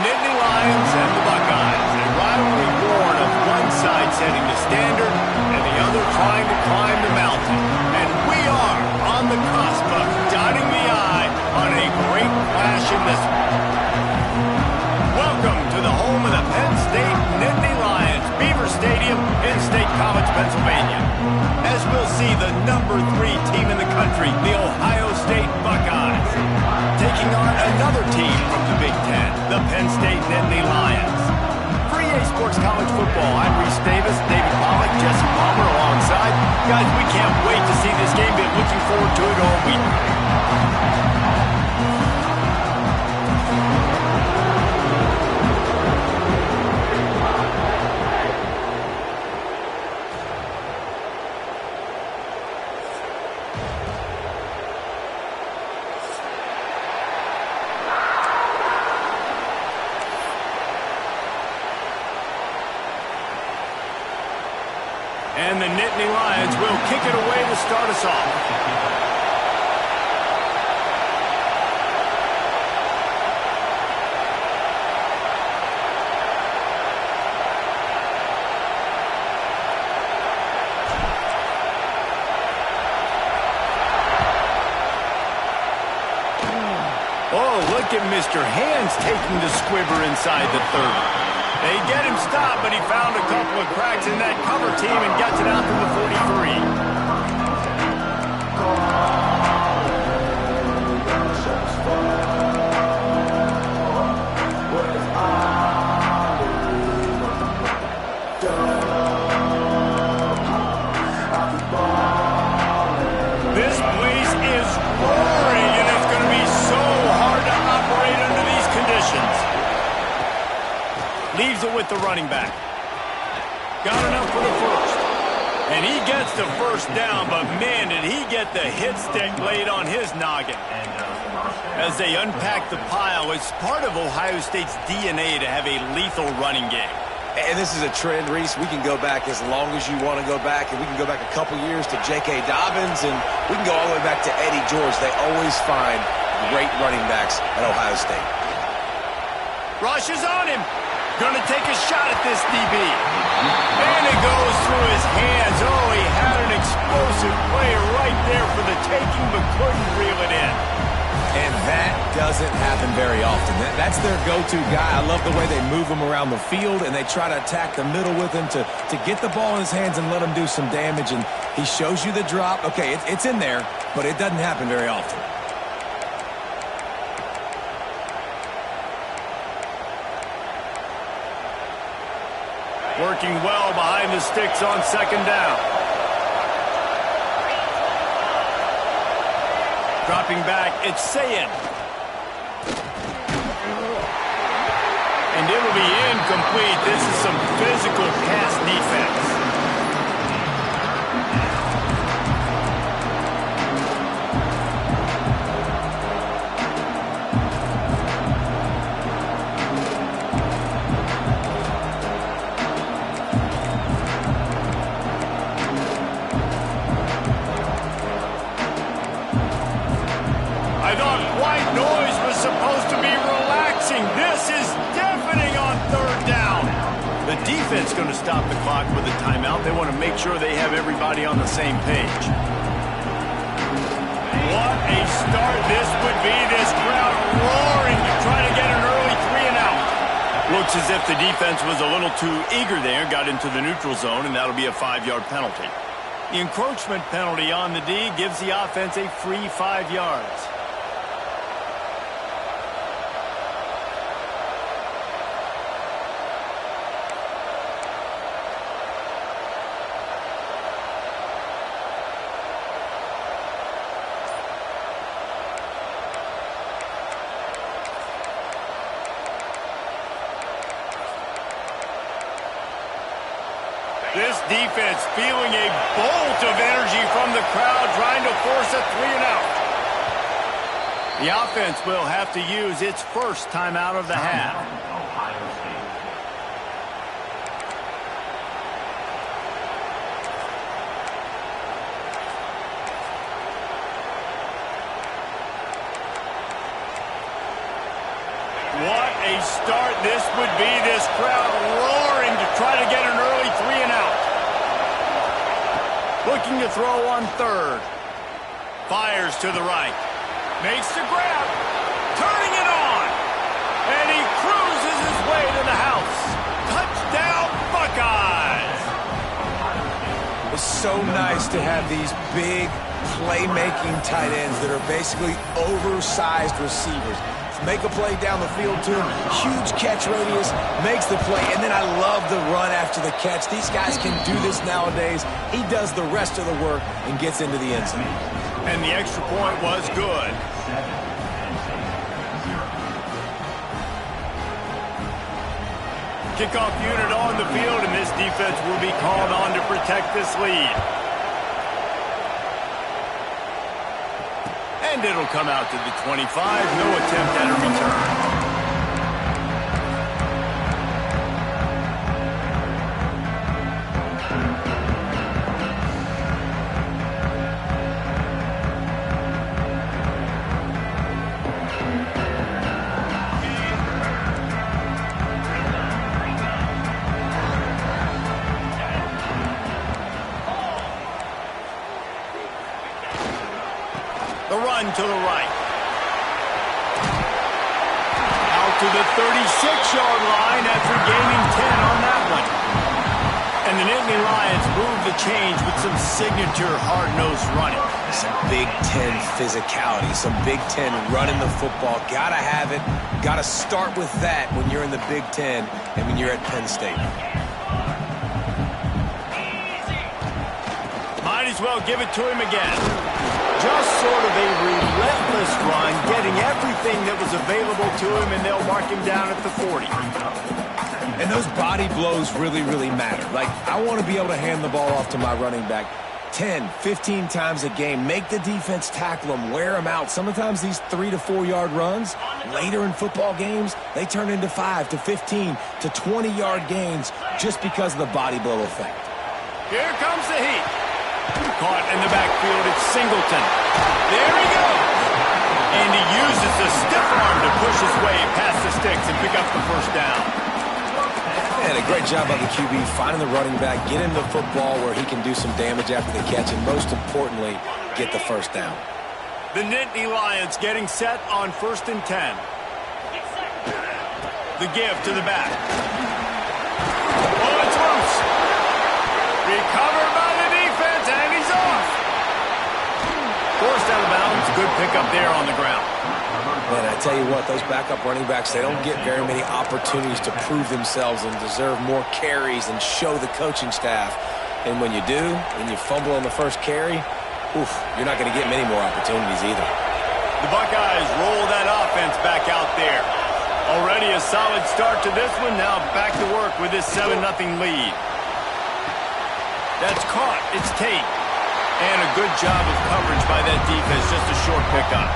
Nittany Lions and the Buckeyes. A rivalry born of one side setting the standard and the other trying to climb the mountain. And we are on the cusp of dotting the I on a great clash in this one. Welcome to the home of the Penn State Nittany Lions, Beaver Stadium in State College, Pennsylvania. As we'll see the #3 team in the country, the Ohio State Buckeyes, taking on another team from the Big Ten, the Penn State Nittany Lions. For EA Sports College Football, I'm Reese Davis, David Pollack, Jesse Palmer alongside. Guys, we can't wait to see this game. Been looking forward to it all week. And the Nittany Lions will kick it away to start us off. Oh, look at Mr. Hands taking the squibber inside the 30. They get him stopped, but he found a couple of cracks in that cover team and gets it out to the 43. This place is roaring, and it's going to be so hard to operate under these conditions. Leaves it with the running back. Got enough for the first. And he gets the first down, but man, did he get the hit stick laid on his noggin. As they unpack the pile, it's part of Ohio State's DNA to have a lethal running game. And this is a trend, Reese. We can go back as long as you want to go back, and we can go back a couple years to J.K. Dobbins, and we can go all the way back to Eddie George. They always find great running backs at Ohio State. Rush is on him. Gonna take a shot at this DB. And it goes through his hands. Oh, he had an explosive play right there for the taking, but couldn't reel it in. And that doesn't happen very often. That's their go-to guy. I love the way they move him around the field, and they try to attack the middle with him to get the ball in his hands and let him do some damage. And he shows you the drop. Okay, it's in there, but it doesn't happen very often. Working well behind the sticks on second down. Dropping back, it's Sayin. And it'll be incomplete. This is some physical pass defense. Supposed to be relaxing. This is deafening on third down. The defense going to stop the clock with a timeout. They want to make sure they have everybody on the same page. What a start this would be. This crowd roaring to try to get an early 3 and out. Looks as if the defense was a little too eager there, got into the neutral zone, and that'll be a 5-yard penalty. The encroachment penalty on the D gives the offense a free 5 yards. This defense feeling a bolt of energy from the crowd, trying to force a 3 and out. The offense will have to use its first timeout of the half. What a start this would be. This crowd roaring to try to get an early 3 and out. Looking to throw on third. Fires to the right. Makes the grab. Turning it on. And he cruises his way to the house. Touchdown, Buckeyes. It's so nice to have these big playmaking tight ends that are basically oversized receivers. Make a play down the field to him. Huge catch radius, makes the play, and then I love the run after the catch. These guys can do this nowadays. He does the rest of the work and gets into the end zone. And the extra point was good. Kickoff unit on the field, and this defense will be called on to protect this lead. And it'll come out to the 25. No attempt at a return. The run to the right. Out to the 36-yard line after gaining 10 on that one. And the Nittany Lions move the change with some signature hard-nosed running. Some Big Ten physicality, some Big Ten running the football. Gotta have it. Gotta start with that when you're in the Big Ten and when you're at Penn State. Might as well give it to him again. Just sort of a relentless run, getting everything that was available to him, and they'll mark him down at the 40. And those body blows really, really matter. Like, I want to be able to hand the ball off to my running back 10, 15 times a game. Make the defense tackle them, wear them out. Sometimes these 3 to 4 yard runs, later in football games, they turn into 5 to 15 to 20-yard gains just because of the body blow effect. Here comes the heat. Caught in the backfield, it's Singleton. There he goes. And he uses the stiff arm to push his way past the sticks and pick up the first down. And a great job by the QB finding the running back, get him the football where he can do some damage after the catch, and most importantly, get the first down. The Nittany Lions getting set on 1st and 10. The give to the back. Oh, it's loose. Recovered by the defense, and he's off. Forced out of bounds. Good pickup there on the ground. And I tell you what, those backup running backs, they don't get very many opportunities to prove themselves and deserve more carries and show the coaching staff. And when you do, and you fumble on the first carry, you're not going to get many more opportunities either. The Buckeyes roll that offense back out there. Already a solid start to this one. Now back to work with this 7-0 lead. That's caught. It's Tate. And a good job of coverage by that defense. Just a short pickup.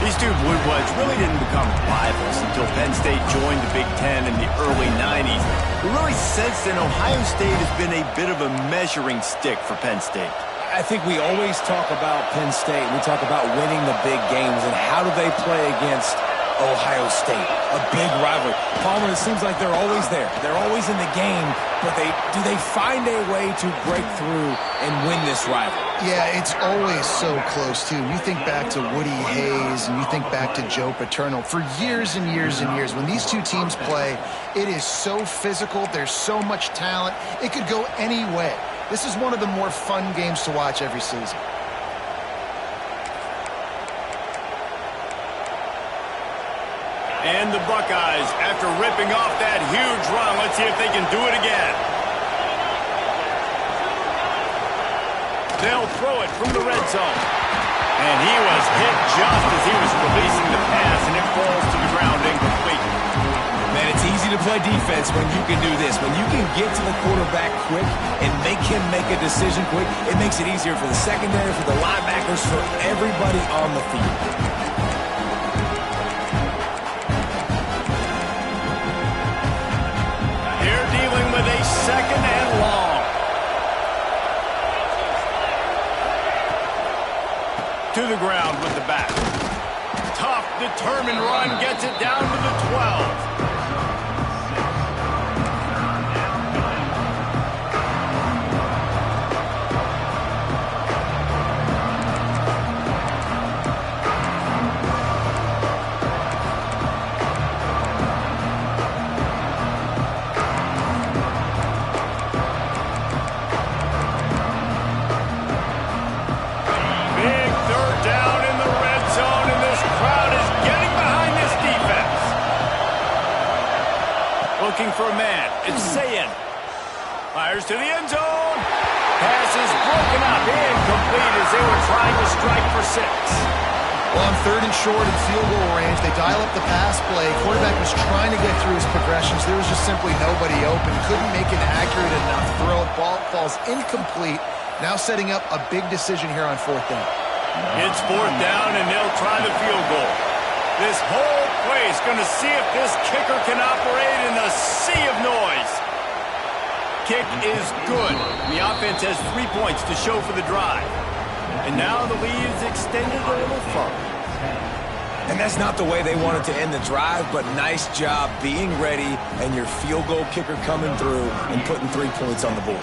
These two Blue Bloods really didn't become rivals until Penn State joined the Big Ten in the early 90s. We really sensed that Ohio State has been a bit of a measuring stick for Penn State. I think we always talk about Penn State. We talk about winning the big games and how do they play against Ohio State, a big rivalry. Palmer, it seems like they're always there. They're always in the game, but do they find a way to break through and win this rivalry? Yeah, it's always so close, too. You think back to Woody Hayes and you think back to Joe Paterno. For years and years and years, when these two teams play, it is so physical. There's so much talent. It could go any way. This is one of the more fun games to watch every season. And the Buckeyes, after ripping off that huge run, let's see if they can do it again. They'll throw it from the red zone. And he was hit just as he was releasing the pass, and it falls to the ground incomplete. Man, it's easy to play defense when you can do this. When you can get to the quarterback quick and make him make a decision quick, it makes it easier for the secondary, for the linebackers, for everybody on the field. Here dealing with a 2nd and long. To the ground with the back. Tough determined run gets it down to the 12. Looking for a man. It's Sayin. Fires to the end zone. Pass is broken up. Incomplete as they were trying to strike for 6. Well, on 3rd and short and field goal range, they dial up the pass play. Quarterback was trying to get through his progressions. There was just simply nobody open. Couldn't make an accurate enough throw. Ball falls incomplete. Now setting up a big decision here on 4th down. It's 4th down, and they'll try the field goal. This whole place going to see if this kicker can operate in a sea of noise. Kick is good. The offense has 3 points to show for the drive. And now the lead is extended a little further. And that's not the way they wanted to end the drive, but nice job being ready and your field goal kicker coming through and putting 3 points on the board.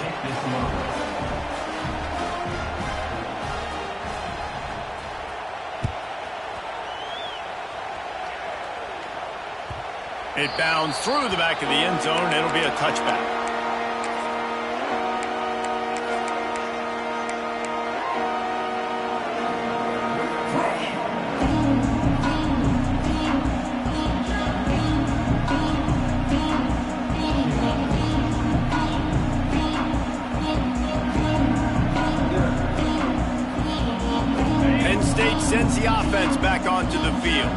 It bounds through the back of the end zone. It'll be a touchback. Penn State sends the offense back onto the field.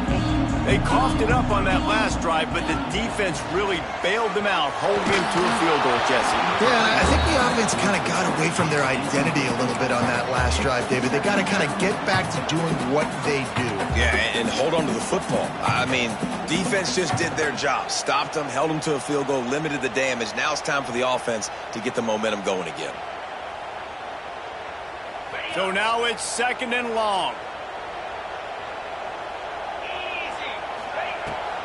They coughed it up on that last drive, but the defense really bailed them out, holding him to a field goal, Jesse. Yeah, I think the offense kind of got away from their identity a little bit on that last drive, David. They got to kind of get back to doing what they do. Yeah, and hold on to the football. I mean, defense just did their job. Stopped them, held them to a field goal, limited the damage. Now it's time for the offense to get the momentum going again. So now it's 2nd and long.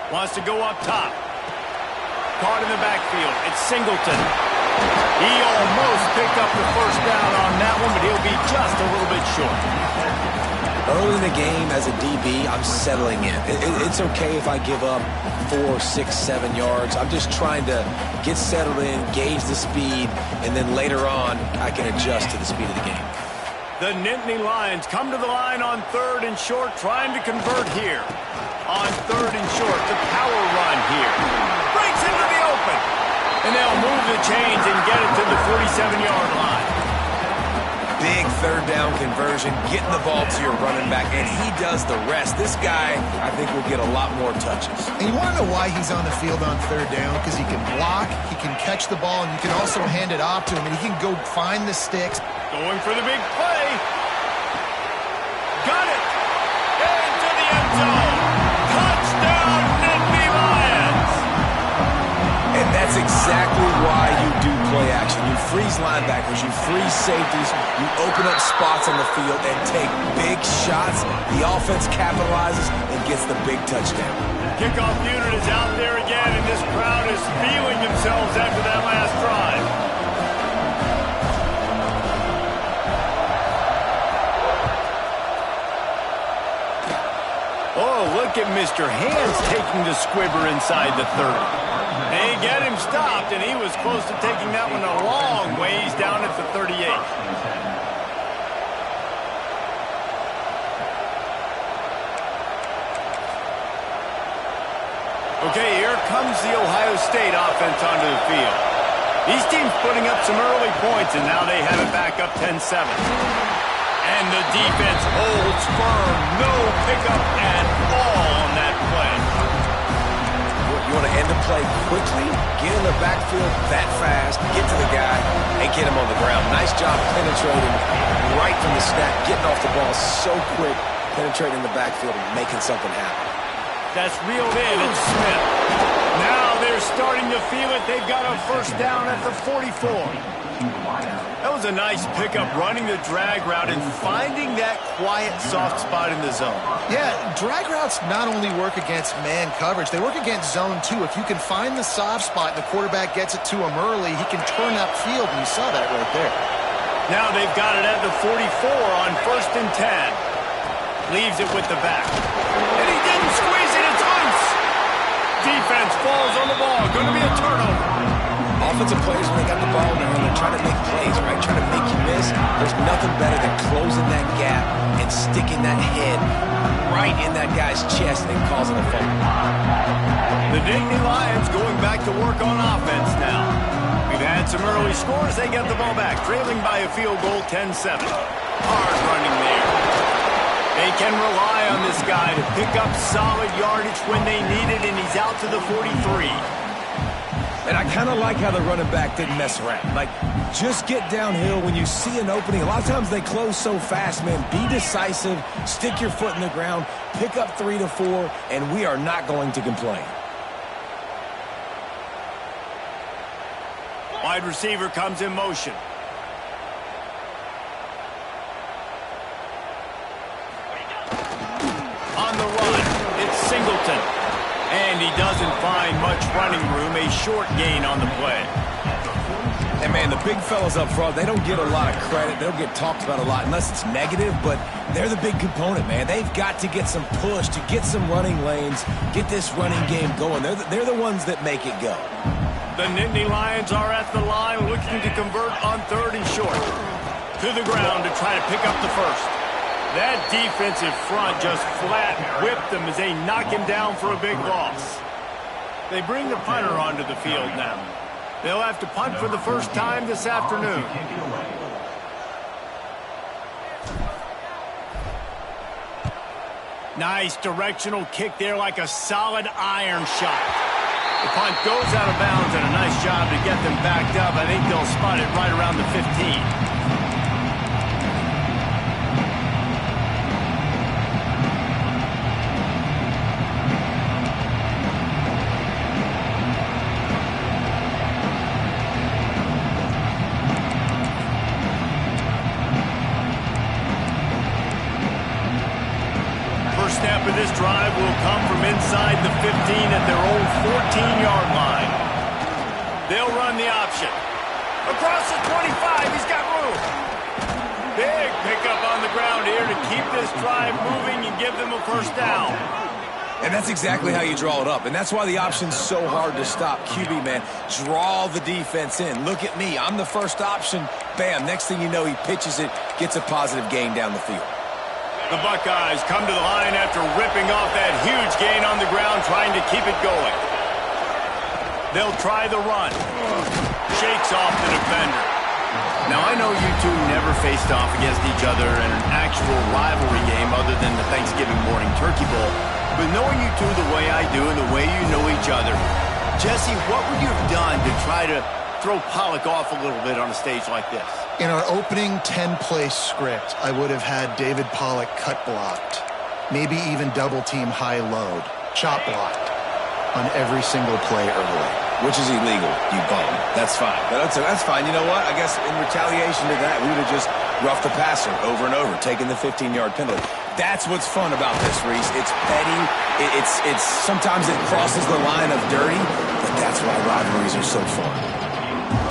Wants to go up top. Caught in the backfield. It's Singleton. He almost picked up the 1st down on that one, but he'll be just a little bit short. Early in the game, as a DB, I'm settling in. It's okay if I give up 4, 6, 7 yards. I'm just trying to get settled in, gauge the speed, and then later on, I can adjust to the speed of the game. The Nittany Lions come to the line on 3rd and short, trying to convert here. On 3rd and short, the power run here. Breaks into the open. And they'll move the chains and get it to the 47-yard line. Big 3rd down conversion, getting the ball to your running back, and he does the rest. This guy, I think, will get a lot more touches. And you want to know why he's on the field on 3rd down? Because he can block, he can catch the ball, and you can also hand it off to him, and he can go find the sticks. Going for the big play. Got it. Into the end zone. Touchdown, Nittany Lions. And that's exactly why you do play action. You freeze linebackers, you freeze safeties, you open up spots on the field and take big shots. The offense capitalizes and gets the big touchdown. Kickoff unit is out there again, and this crowd is feeling themselves after that last drive. Oh, look at Mr. Hands taking the squibber inside the 30. They get him stopped, and he was close to taking that one a long ways down at the 38. Okay, here comes the Ohio State offense onto the field. These teams putting up some early points, and now they have it back up 10-7. And the defense holds firm. No pickup at all on that play. You want to end the play quickly, get in the backfield that fast, get to the guy, and get him on the ground. Nice job penetrating right from the snap, getting off the ball so quick, penetrating the backfield and making something happen. That's reeled in. It's Smith. Now they're starting to feel it. They've got a 1st down at the 44. That was a nice pickup, running the drag route and finding that quiet, soft spot in the zone. Yeah, drag routes not only work against man coverage, they work against zone too. If you can find the soft spot and the quarterback gets it to him early, he can turn upfield, and you saw that right there. Now they've got it at the 44 on 1st and 10. Leaves it with the back. And he didn't squeeze it, it's loose! Defense falls on the ball, going to be a turnover. Offensive players, when they got the ball in their hand, they're trying to make plays, right? Trying to make you miss. There's nothing better than closing that gap and sticking that head right in that guy's chest and causing a fumble. The Nittany Lions going back to work on offense now. We've had some early scores. They get the ball back, trailing by a field goal, 10-7. Hard running there. They can rely on this guy to pick up solid yardage when they need it, and he's out to the 43. And I kind of like how the running back didn't mess around. Like, just get downhill when you see an opening. A lot of times they close so fast, man. Be decisive, stick your foot in the ground, pick up 3 to 4, and we are not going to complain. Wide receiver comes in motion. On the run, it's Singleton. And he doesn't find much running room, a short gain on the play. And, man, the big fellas up front, they don't get a lot of credit. They don't get talked about a lot unless it's negative, but they're the big component, man. They've got to get some push, to get some running lanes, get this running game going. They're the ones that make it go. The Nittany Lions are at the line looking to convert on 3rd and short. To the ground to try to pick up the first. That defensive front just flat whipped them as they knock him down for a big loss. They bring the punter onto the field now. They'll have to punt for the first time this afternoon. Nice directional kick there, like a solid iron shot. The punt goes out of bounds, and a nice job to get them backed up. I think they'll spot it right around the 15. Snap of this drive will come from inside the 15 at their own 14-yard line. They'll run the option. Across the 25, he's got room. Big pickup on the ground here to keep this drive moving and give them a first down. And that's exactly how you draw it up. And that's why the option's so hard to stop. QB, man, draw the defense in. Look at me. I'm the first option. Bam, next thing you know, he pitches it, gets a positive gain down the field. The Buckeyes come to the line after ripping off that huge gain on the ground, trying to keep it going. They'll try the run. Shakes off the defender. Now, I know you two never faced off against each other in an actual rivalry game other than the Thanksgiving morning turkey bowl. But knowing you two the way I do and the way you know each other, Jesse, what would you have done to try to throw Pollock off a little bit on a stage like this? In our opening 10-play script, I would have had David Pollock cut blocked, maybe even double-team high load, chop blocked on every single play early. Which is illegal, you bum. That's fine. But that's fine. You know what? I guess in retaliation to that, we would have just roughed the passer over and over, taking the 15-yard penalty. That's what's fun about this, Reese. It's petty. It's sometimes it crosses the line of dirty, but that's why rivalries are so fun.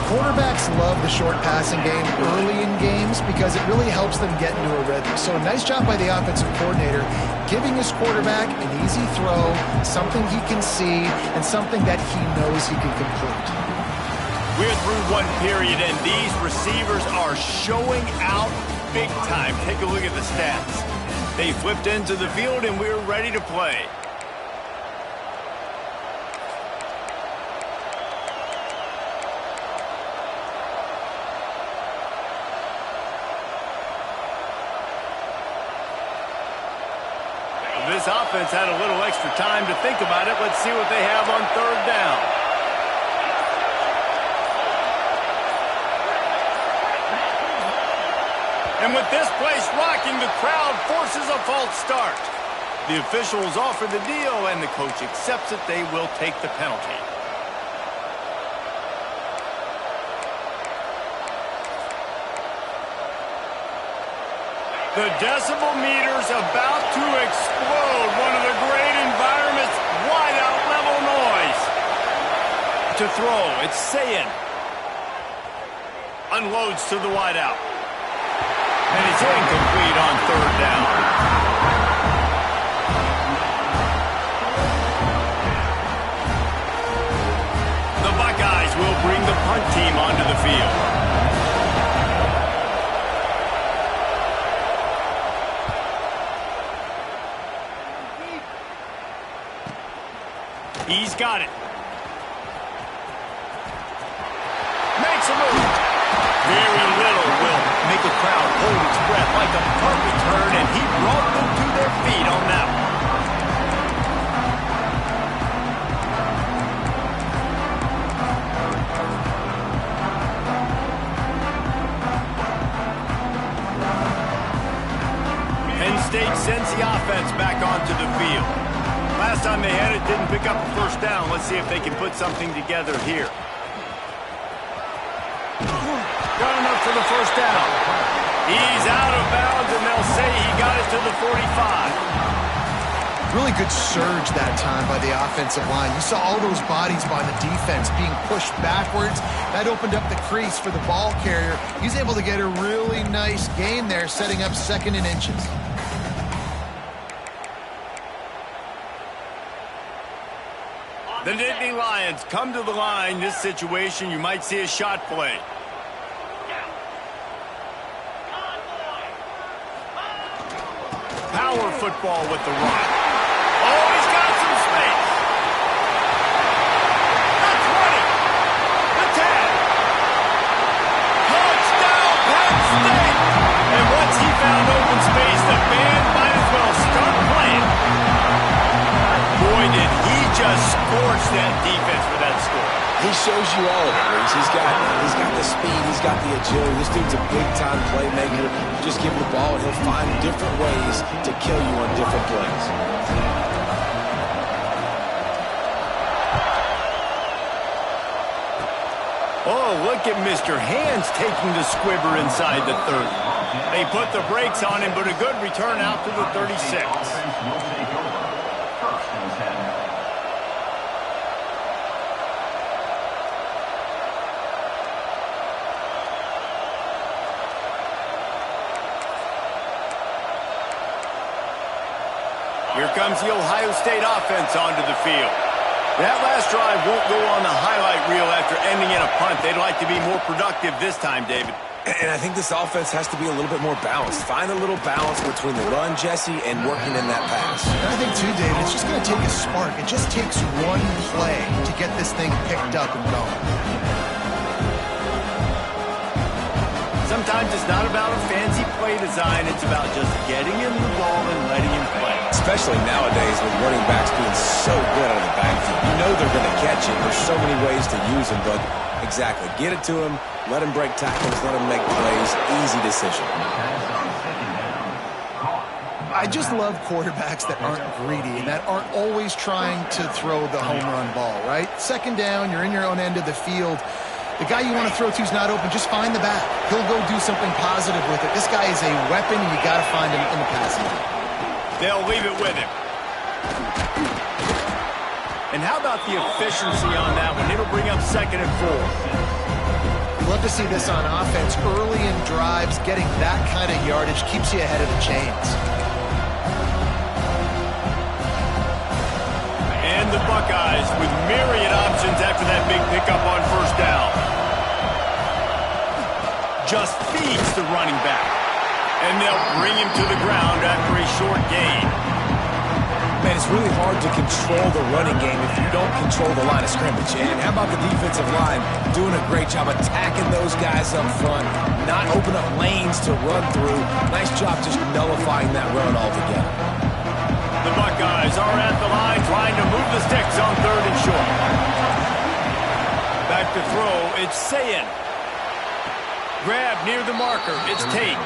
Quarterbacks love the short passing game early in games because it really helps them get into a rhythm. So a nice job by the offensive coordinator giving his quarterback an easy throw, something he can see, and something that he knows he can complete. We're through one period, and these receivers are showing out big time. Take a look at the stats. They flipped into the field, and we're ready to play. This offense had a little extra time to think about it. Let's see what they have on 3rd down. And with this place rocking, the crowd forces a false start. The officials offer the deal, and the coach accepts it. They will take the penalty. The decibel meter's about to explode. One of the great environments, wide-out level noise. To throw, it's Sayin. Unloads to the wideout. And it's incomplete on third down. The Buckeyes will bring the punt team onto the field. He's got it. Makes a move. Very little will make a crowd hold its breath like a carpet turn, and he brought them to their feet on that one. Penn State sends the offense back onto the field. Last time they had it, didn't pick up a first down. Let's see if they can put something together here. Got enough for the first down. He's out of bounds, and they'll say he got it to the 45. Really good surge that time by the offensive line. You saw all those bodies by the defense being pushed backwards. That opened up the crease for the ball carrier. He's able to get a really nice gain there, setting up 2nd and inches. The Nittany Lions come to the line. This situation, you might see a shot play. Power football with the run. Oh, he's got some space. The 20. The 10. Touchdown, Penn State. And once he found open space, the band might as well start playing. Boy, did he just scorch that defense for that score. He shows you all of it, Reese. He's got the speed, he's got the agility. This dude's a big-time playmaker. Just give him the ball, and he'll find different ways to kill you on different plays. Oh, look at Mr. Hands taking the squibber inside the 30. They put the brakes on him, but a good return out to the 36. Here comes the Ohio State offense onto the field. That last drive won't go on the highlight reel after ending in a punt. They'd like to be more productive this time, David. And I think this offense has to be a little bit more balanced. Find a little balance between the run, Jesse, and working in that pass. And I think, too, David, it's just going to take a spark. It just takes one play to get this thing picked up and going. Sometimes it's not about a fancy play design. It's about just getting him the ball and letting him play. Especially nowadays with running backs being so good out of the backfield. You know they're going to catch it. There's so many ways to use them, but exactly. Get it to him, let him break tackles, let him make plays. Easy decision. I just love quarterbacks that aren't greedy and that aren't always trying to throw the home run ball, right? 2nd down, you're in your own end of the field. The guy you want to throw to is not open. Just find the back. He'll go do something positive with it. This guy is a weapon, and you got to find him in the passing game. They'll leave it with him. And how about the efficiency on that one? It'll bring up 2nd and 4. Love to see this on offense. Early in drives, getting that kind of yardage keeps you ahead of the chains. And the Buckeyes with myriad options after that big pickup on first down. Just feeds the running back. And they'll bring him to the ground after a short gain. Man, it's really hard to control the running game if you don't control the line of scrimmage. And how about the defensive line doing a great job attacking those guys up front, not open up lanes to run through. Nice job just nullifying that run altogether. The Buckeyes are at the line trying to move the sticks on 3rd and short. Back to throw, it's Sayin. Grab near the marker, it's Tate.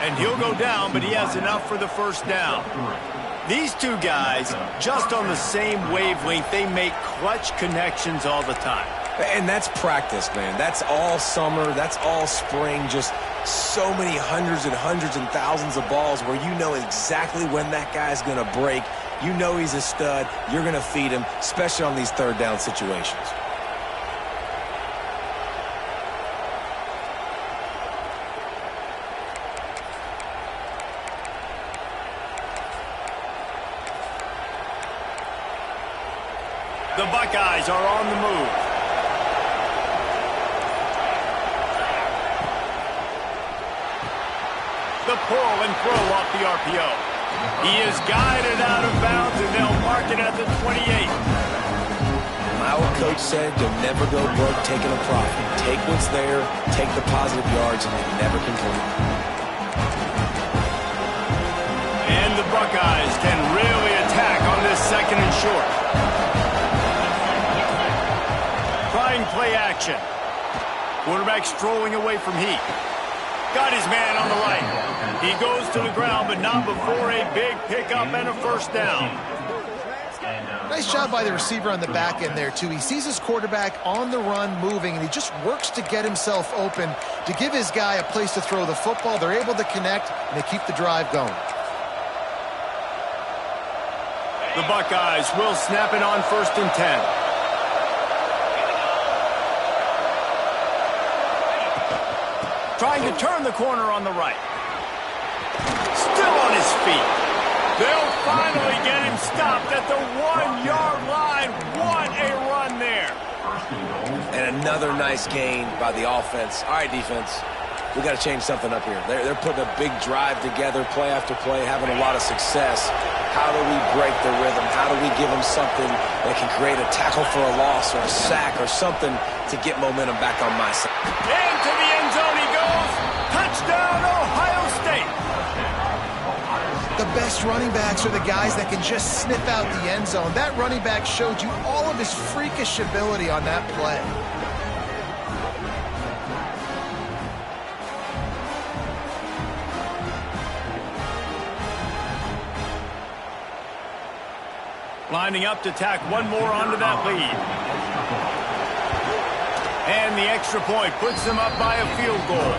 And he'll go down, but he has enough for the first down. These two guys, just on the same wavelength, they make clutch connections all the time. And that's practice, man. That's all summer. That's all spring. Just so many hundreds and thousands of balls where you know exactly when that guy's going to break. You know he's a stud. You're going to feed him, especially on these third down situations. The Buckeyes are on the move. The pull and throw off the RPO. He is guided out of bounds, and they'll mark it at the 28. My old coach said you'll never go broke taking a profit. Take what's there, take the positive yards, and you never complain. And the Buckeyes can really attack on this second and short. Trying play action. Quarterback strolling away from heat. Got his man on the right. He goes to the ground, but not before a big pickup and a first down. Nice job by the receiver on the back end there, too. He sees his quarterback on the run moving, and he just works to get himself open to give his guy a place to throw the football. They're able to connect, and they keep the drive going. The Buckeyes will snap it on 1st and 10. Trying to turn the corner on the right. Still on his feet. They'll finally get him stopped at the 1-yard line. What a run there. And another nice gain by the offense. All right, defense, we got to change something up here. They're putting a big drive together, play after play, having a lot of success. How do we break the rhythm? How do we give them something that can create a tackle for a loss or a sack or something to get momentum back on my side? Into the end zone he goes. Touchdown, Ohio State. The best running backs are the guys that can just sniff out the end zone. That running back showed you all of his freakish ability on that play. Lining up to tack one more onto that lead. And the extra point puts them up by a field goal.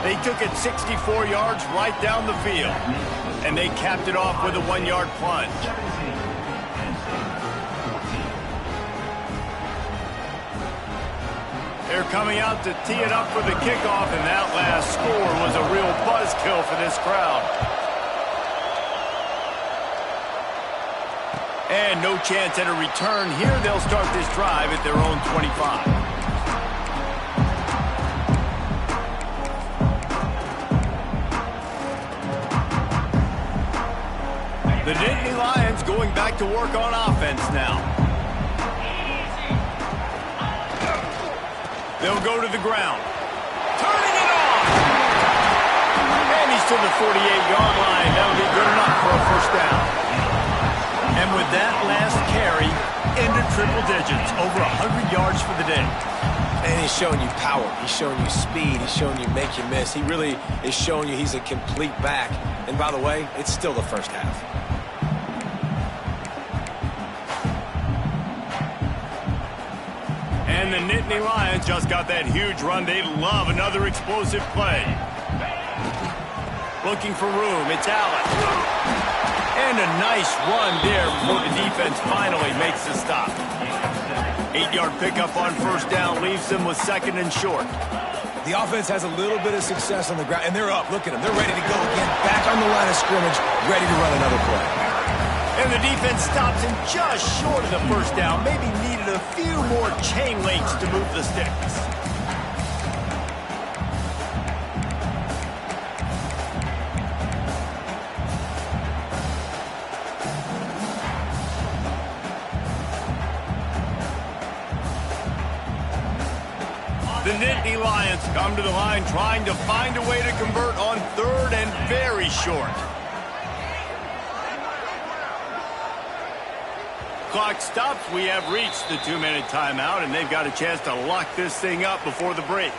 They took it 64 yards right down the field. And they capped it off with a 1-yard plunge. They're coming out to tee it up for the kickoff, and that last score was a real buzzkill for this crowd. And no chance at a return here. They'll start this drive at their own 25. The Nittany Lions going back to work on offense now. They'll go to the ground. Turning it on! And he's to the 48-yard line. That'll be good enough for a first down. And with that last carry, into triple digits, over 100 yards for the day. And he's showing you power. He's showing you speed. He's showing you make you miss. He really is showing you he's a complete back. And by the way, it's still the first half. And the Nittany Lions just got that huge run. They love another explosive play. Looking for room. It's Allen. And a nice run there before the defense finally makes the stop. 8-yard pickup on first down leaves them with 2nd and short. The offense has a little bit of success on the ground, and they're up. Look at them. They're ready to go again. Back on the line of scrimmage, ready to run another play. And the defense stops him just short of the first down. Maybe needed a few more chain links to move the sticks. The Nittany Lions come to the line trying to find a way to convert on 3rd and very short. Clock stops. We have reached the 2-minute timeout, and they've got a chance to lock this thing up before the break.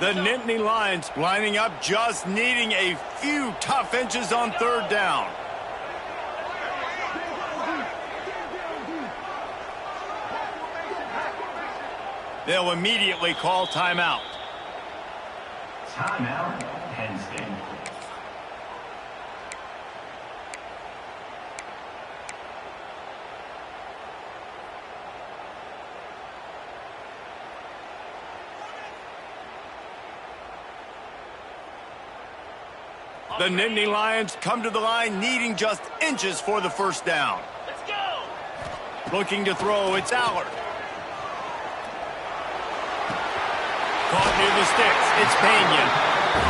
The Nittany Lions lining up, just needing a few tough inches on third down. They'll immediately call timeout. Timeout, Penn State. The Nittany Lions come to the line needing just inches for the first down. Let's go! Looking to throw, it's Allard. Caught near the sticks, it's Penn.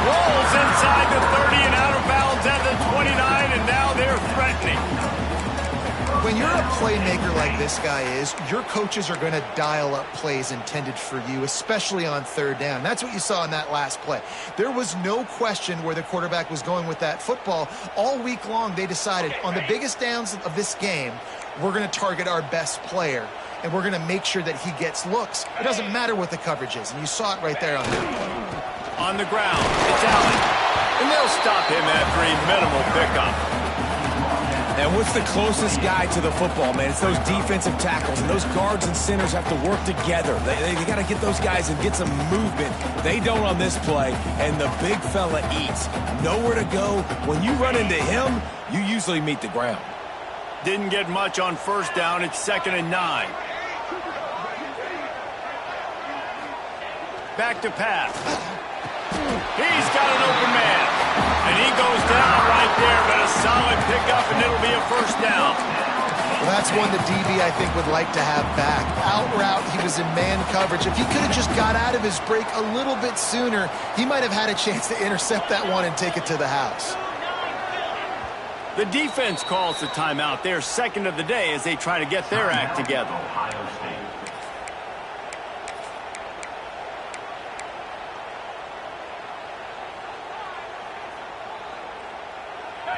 Rolls inside the 30 and out of bounds at the 29, and now they're threatening. When you're a playmaker like this guy is, your coaches are going to dial up plays intended for you, especially on third down. That's what you saw in that last play. There was no question where the quarterback was going with that football. All week long, they decided on the biggest downs of this game, we're going to target our best player, and we're going to make sure that he gets looks. It doesn't matter what the coverage is, and you saw it right there on that play. On the ground, it's Allen, and they'll stop him after a minimal pickup. And what's the closest guy to the football, man? It's those defensive tackles, and those guards and centers have to work together. They got to get those guys and get some movement. They don't on this play, and the big fella eats. Nowhere to go. When you run into him, you usually meet the ground. Didn't get much on first down. It's 2nd and 9. Back to pass. He's got an open man. And he goes down right there, but a solid pickup, and it'll be a first down. Well, that's one the DB, I think, would like to have back. Out route, he was in man coverage. If he could have just got out of his break a little bit sooner, he might have had a chance to intercept that one and take it to the house. The defense calls the timeout. They're second of the day as they try to get their act together. Ohio State.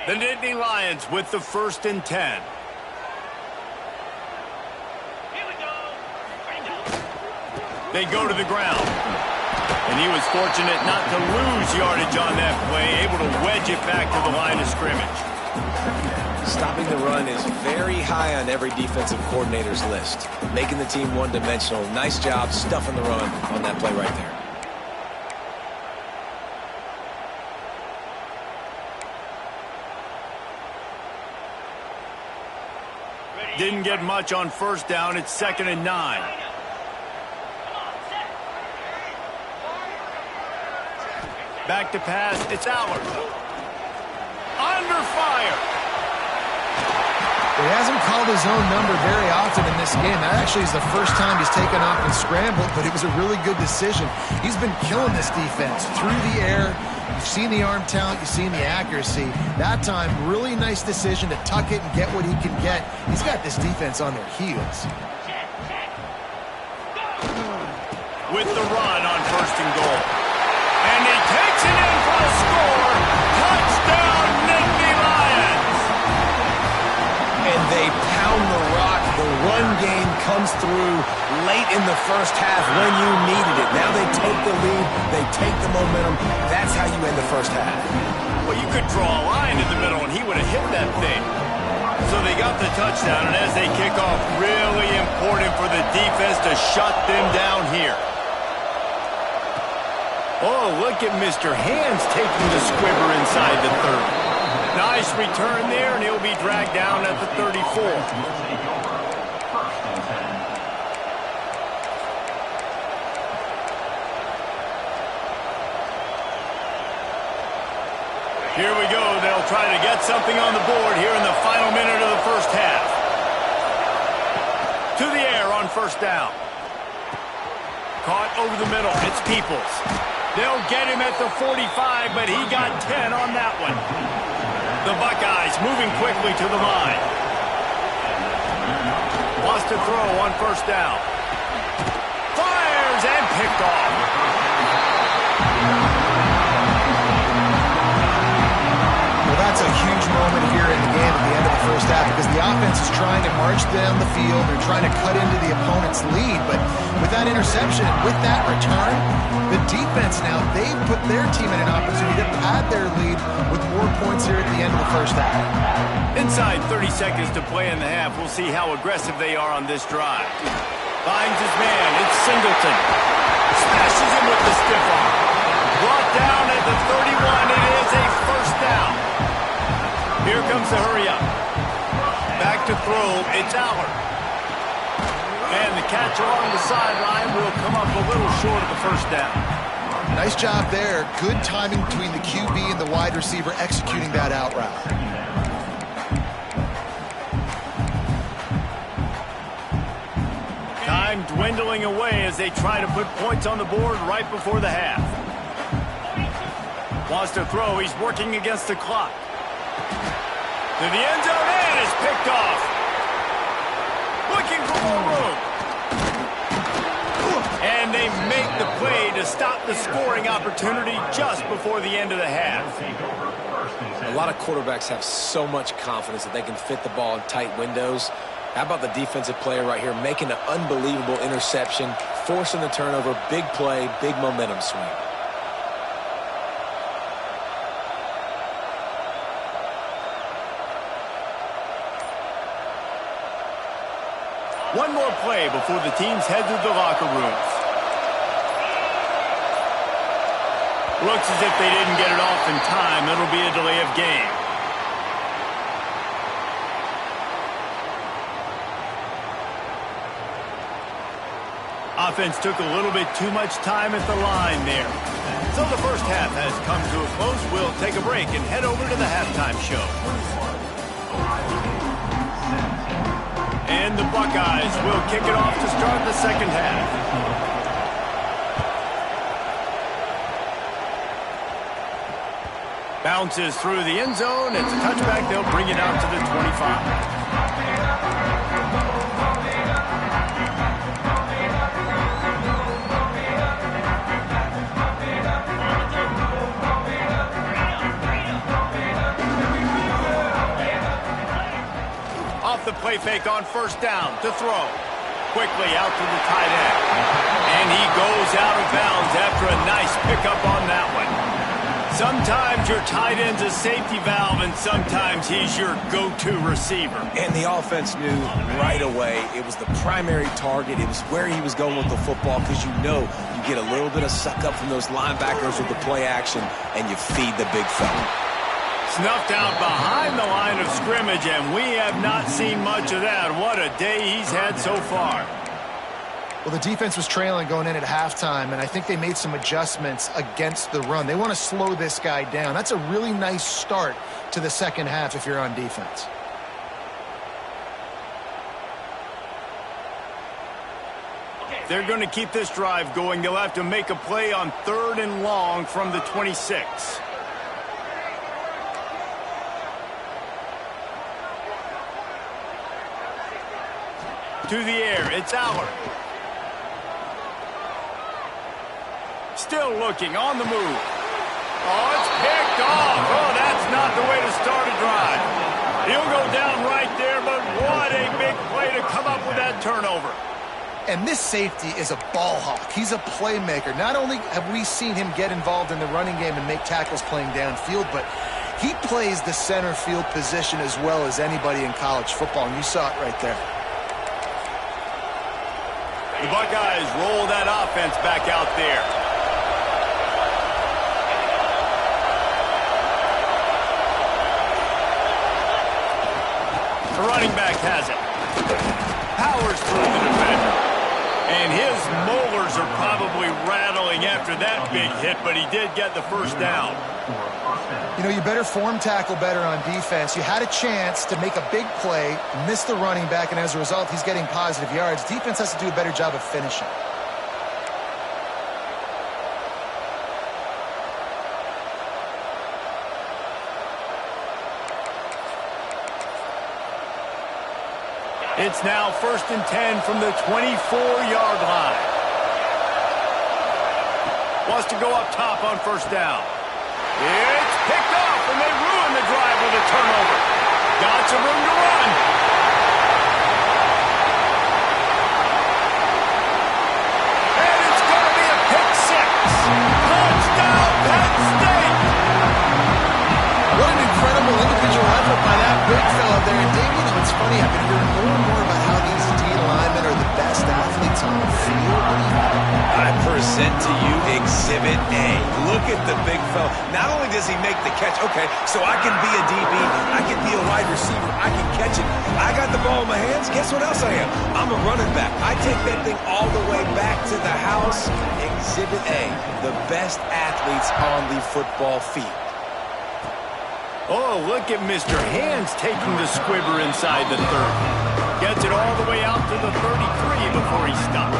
The Nittany Lions with the 1st and 10. Here we go. They go to the ground. And he was fortunate not to lose yardage on that play, able to wedge it back to the line of scrimmage. Stopping the run is very high on every defensive coordinator's list. Making the team one-dimensional. Nice job stuffing the run on that play right there. Didn't get much on first down. It's 2nd and 9. Back to pass. It's Allard. Under fire. He hasn't called his own number very often in this game. That actually is the first time he's taken off and scrambled, but it was a really good decision. He's been killing this defense through the air. You've seen the arm talent, you've seen the accuracy. That time, really nice decision to tuck it and get what he can get. He's got this defense on their heels. With the run on 1st and goal. And he takes it in for a score. Touchdown, Nittany Lions. And they pound the rock. The run game comes through late in the first half when you needed it. Now they take the lead. They take the momentum. That's how you end the first half. Well, you could draw a line in the middle, and he would have hit that thing. So they got the touchdown, and as they kick off, really important for the defense to shut them down here. Oh, look at Mr. Hands taking the squibber inside the 30. Nice return there, and he'll be dragged down at the 34. Here we go. They'll try to get something on the board here in the final minute of the first half. To the air on first down. Caught over the middle. It's Peoples. They'll get him at the 45, but he got 10 on that one. The Buckeyes moving quickly to the line. Wants to throw on first down. Fires and picked off. Well, that's a huge moment here in the game at the end of the first half. because the offense is trying to march down the field. They're trying to cut into the opponent's lead. But with that interception, with that return, the defense now, they've put their team in an opportunity to pad their lead with more points here at the end of the first half. Inside 30 seconds to play in the half. We'll see how aggressive they are on this drive. Finds his man. It's Singleton. Smashes him with the stiff arm. Brought down at the 31. It is a first down. Here comes the hurry up. Back to throw. It's Allard. And the catch along the sideline will come up a little short of the first down. Nice job there. Good timing between the QB and the wide receiver executing that out route. Time dwindling away as they try to put points on the board right before the half. Wants to throw. He's working against the clock. To the end zone and is picked off. Looking for more room. And they make the play to stop the scoring opportunity just before the end of the half. A lot of quarterbacks have so much confidence that they can fit the ball in tight windows. How about the defensive player right here making an unbelievable interception, forcing the turnover, big play, big momentum swing. One more play before the teams head to the locker rooms. Looks as if they didn't get it off in time. It'll be a delay of game. Offense took a little bit too much time at the line there. So the first half has come to a close. We'll take a break and head over to the halftime show. And the Buckeyes will kick it off to start the second half. Bounces through the end zone. It's a touchback. They'll bring it out to the 25. The play fake on first down to throw. Quickly out to the tight end. And he goes out of bounds after a nice pickup on that one. Sometimes your tight end's a safety valve, and sometimes he's your go-to receiver. And the offense knew right away it was the primary target. It was where he was going with the football, because you know you get a little bit of suck up from those linebackers with the play action, and you feed the big fella. Snuffed out behind the line of scrimmage, and we have not seen much of that. What a day he's had so far. Well, the defense was trailing going in at halftime, and I think they made some adjustments against the run. They want to slow this guy down. That's a really nice start to the second half if you're on defense. They're going to keep this drive going. They'll have to make a play on 3rd and long from the 26. To the air, it's Allard. Still looking, on the move. Oh, it's picked off. Oh, that's not the way to start a drive. He'll go down right there, but what a big play to come up with that turnover. And this safety is a ball hawk. He's a playmaker. Not only have we seen him get involved in the running game and make tackles playing downfield, but he plays the center field position as well as anybody in college football, and you saw it right there. The Buckeyes roll that offense back out there. The running back has it. Powers through the defender. And his molars are probably rattling after that big hit, but he did get the first down. You know, you better form tackle better on defense. You had a chance to make a big play, miss the running back, and as a result, he's getting positive yards. Defense has to do a better job of finishing. It's now 1st and 10 from the 24-yard line. Wants to go up top on first down. It's picked off, and they ruin the drive with a turnover. Got some room to run. I present to you Exhibit A. Look at the big fella. Not only does he make the catch, okay, so I can be a DB, I can be a wide receiver, I can catch it. I got the ball in my hands. Guess what else I am? I'm a running back. I take that thing all the way back to the house. Exhibit A, the best athletes on the football field. Oh, look at Mr. Hands taking the squibber inside the 30. Gets it all the way out to the 33 before he stops.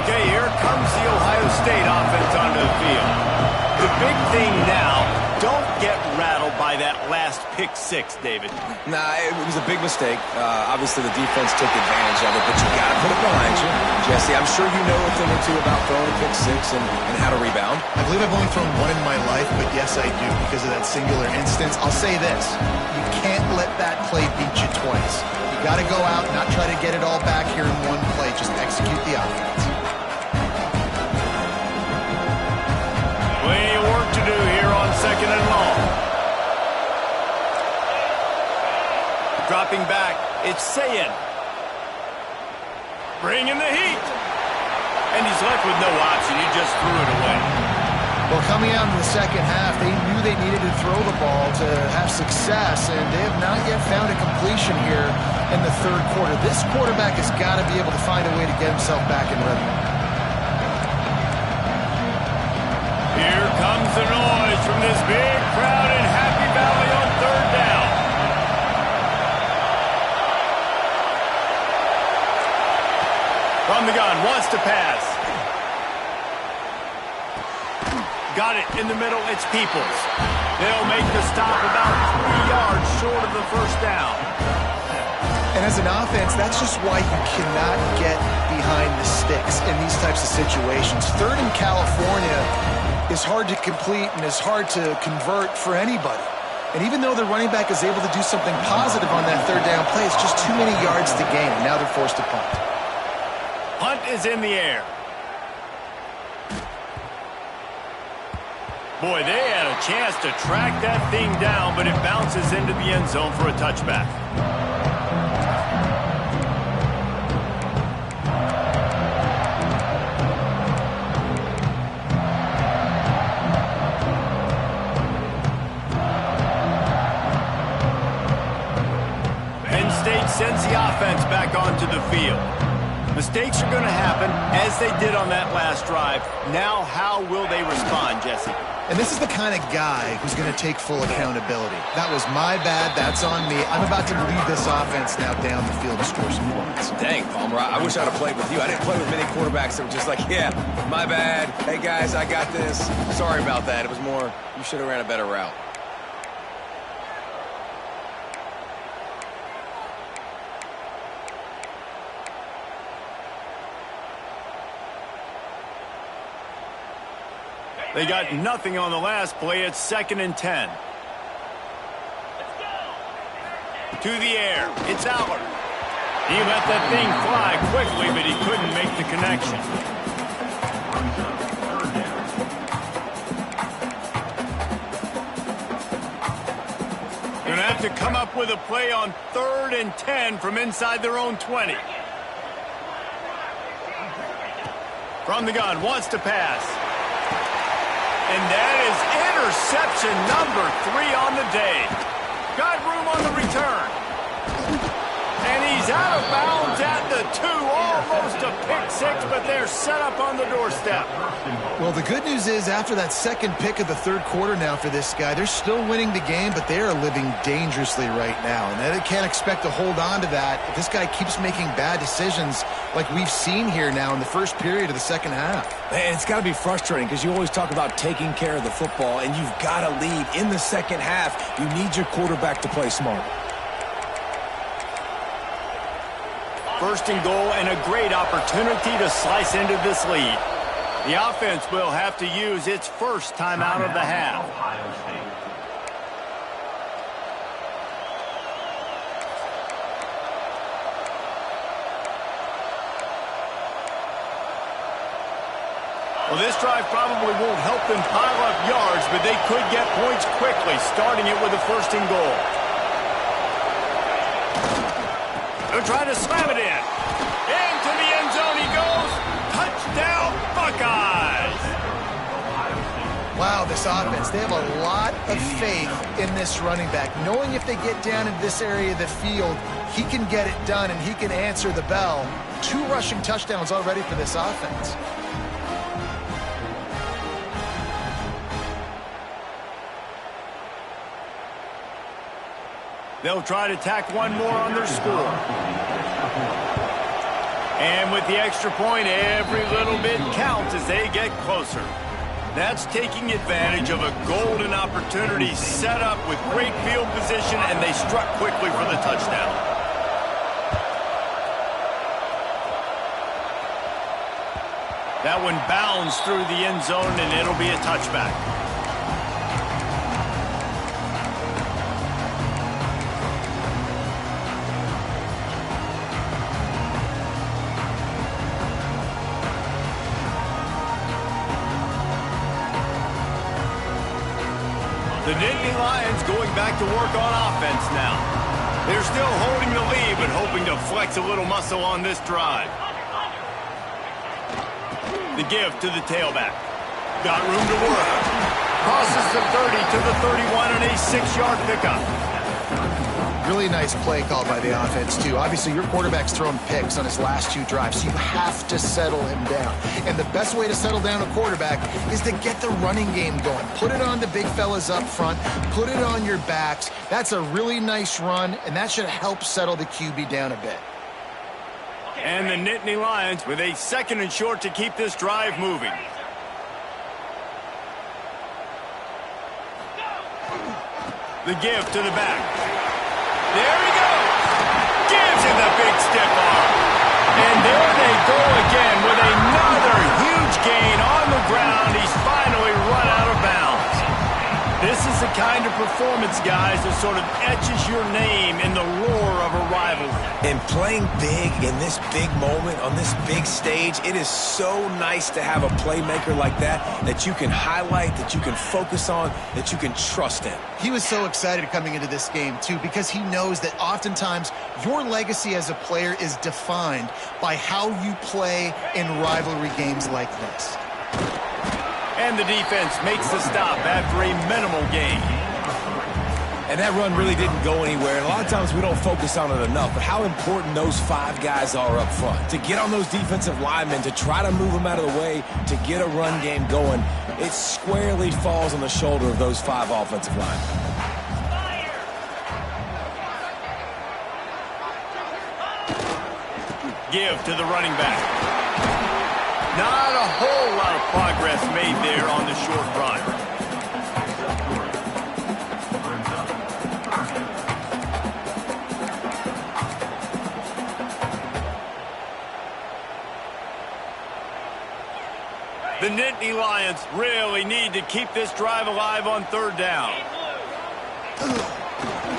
Okay, here comes the Ohio State offense onto the field. The big thing now, don't get rattled by that last pick six, David. Nah, it was a big mistake. Obviously, the defense took advantage of it, but you got to put it behind you. Jesse, I'm sure you know a thing or two about throwing a pick six and how to rebound. I believe I've only thrown one in my life, but yes, I do because of that singular instance. I'll say this. You can't let that play beat you twice. You got to go out, not try to get it all back here in one play. Just execute the offense. Plenty of work to do here on 2nd and long. Dropping back, it's Sayin. Bringing the heat. And he's left with no option. He just threw it away. Well, coming out in the second half, they knew they needed to throw the ball to have success, and they have not yet found a completion here in the third quarter. This quarterback has got to be able to find a way to get himself back in rhythm. Here comes the noise from this big crowd in Happy Valley on 3rd down. From the gun, wants to pass. Got it in the middle, it's Peoples. They'll make the stop about 3 yards short of the first down. And as an offense, that's just why you cannot get behind the sticks in these types of situations. 3rd in California is hard to complete and is hard to convert for anybody. And even though the running back is able to do something positive on that 3rd down play, it's just too many yards to gain, and now they're forced to punt. Punt is in the air. Boy, they had a chance to track that thing down, but it bounces into the end zone for a touchback. Penn State sends the offense back onto the field. Mistakes are going to happen, as they did on that last drive. Now, how will they respond, Jesse? And this is the kind of guy who's going to take full accountability. That was my bad. That's on me. I'm about to lead this offense now down the field and score some points. Dang, Palmer, I wish I'd have played with you. I didn't play with many quarterbacks that were just like, yeah, my bad. Hey, guys, I got this. Sorry about that. It was more, you should have ran a better route. They got nothing on the last play. It's 2nd and 10. To the air. It's Aller. He let that thing fly quickly, but he couldn't make the connection. Gonna have to come up with a play on 3rd and 10 from inside their own 20. From the gun, wants to pass. And that is interception number 3 on the day. Got room on the return. And he's out of bounds at the 2. Almost a pick six, but they're set up on the doorstep. Well, the good news is after that second pick of the third quarter now for this guy, they're still winning the game, but they are living dangerously right now. And they can't expect to hold on to that if this guy keeps making bad decisions like we've seen here now in the first period of the second half. Man, it's got to be frustrating because you always talk about taking care of the football, and you've got to lead in the second half. You need your quarterback to play smart. First and goal and a great opportunity to slice into this lead. The offense will have to use its first timeout of the half. Ohio State. Well, this drive probably won't help them pile up yards, but they could get points quickly, starting it with a 1st and goal. They're trying to slam it in. Into the end zone he goes. Touchdown, Buckeyes! Wow, this offense, they have a lot of faith in this running back, knowing if they get down into this area of the field, he can get it done and he can answer the bell. 2 rushing touchdowns already for this offense. They'll try to tack one more on their score. And with the extra point, every little bit counts as they get closer. That's taking advantage of a golden opportunity set up with great field position, and they struck quickly for the touchdown. That one bounds through the end zone, and it'll be a touchback. The Nittany Lions going back to work on offense now. They're still holding the lead, but hoping to flex a little muscle on this drive. The give to the tailback. Got room to work. Crosses the 30 to the 31 and a 6-yard pickup. Really nice play call by the offense, too. Obviously, your quarterback's thrown picks on his last 2 drives, so you have to settle him down. And the best way to settle down a quarterback is to get the running game going. Put it on the big fellas up front. Put it on your backs. That's a really nice run, and that should help settle the QB down a bit. And the Nittany Lions with a 2nd and short to keep this drive moving. The give to the back. There he goes. Gives him the big stiff arm. And there they go again with another huge gain on the ground. He's finally run out of bounds. This is the kind of performance, guys, that sort of etches your name in the roar of a rivalry. And playing big in this big moment, on this big stage, it is so nice to have a playmaker like that you can highlight, that you can focus on, that you can trust in. He was so excited coming into this game, too, because he knows that oftentimes your legacy as a player is defined by how you play in rivalry games like this. And the defense makes the stop after a minimal gain. And that run really didn't go anywhere. And a lot of times we don't focus on it enough, but how important those 5 guys are up front. To get on those defensive linemen, to try to move them out of the way, to get a run game going, it squarely falls on the shoulder of those 5 offensive linemen. Give to the running back. Not a whole lot of progress made there on the short run. The Nittany Lions really need to keep this drive alive on 3rd down.